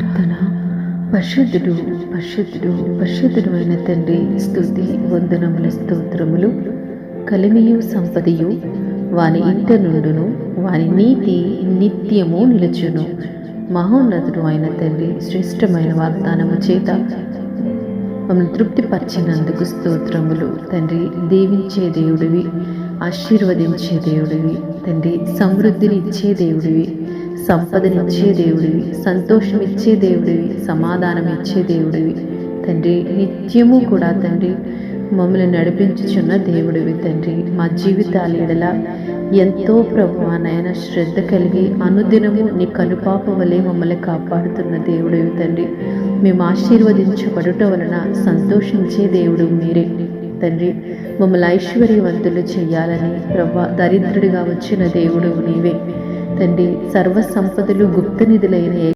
ప్రార్థన. పరిశుద్ధుడు పరిశుద్ధుడు పరిశుద్ధుడు అయిన తండ్రి, స్తుతి వందనముల స్తోత్రములు. కలిమియు సంపదయు వాని ఇంట నుండును, వాని నీతి నిత్యము నిలుచును. మహోన్నతుడు అయిన తండ్రి, శ్రేష్టమైన వాగ్దానము చేత మమ్మల్ని తృప్తిపరిచినందుకు స్తోత్రములు తండ్రి. దీవించే దేవుడివి, ఆశీర్వదించే దేవుడివి తండ్రి, సమృద్ధిని ఇచ్చే దేవుడివి, సంపదనిచ్చే దేవుడివి, సంతోషమిచ్చే దేవుడివి, సమాధానం ఇచ్చే దేవుడివి తండ్రి. నిత్యము కూడా తండ్రి మమ్మల్ని నడిపించుచున్న దేవుడివి తండ్రి. మా జీవితాల ఎడల ఎంతో ప్రభువా నాయన శ్రద్ధ కలిగి అనుదినము నీ కనుపాప వలె మమ్మల్ని కాపాడుతున్న దేవుడివి తండ్రి. మేము ఆశీర్వదించబడుట వలన సంతోషించే దేవుడు మీరే తండ్రి. మమ్మల్ని ఐశ్వర్యవంతులు చేయాలని ప్రభా దరిద్రుడిగా వచ్చిన దేవుడు నీవే తండ్రి. సర్వ సంపదలు గుప్త నిధులైన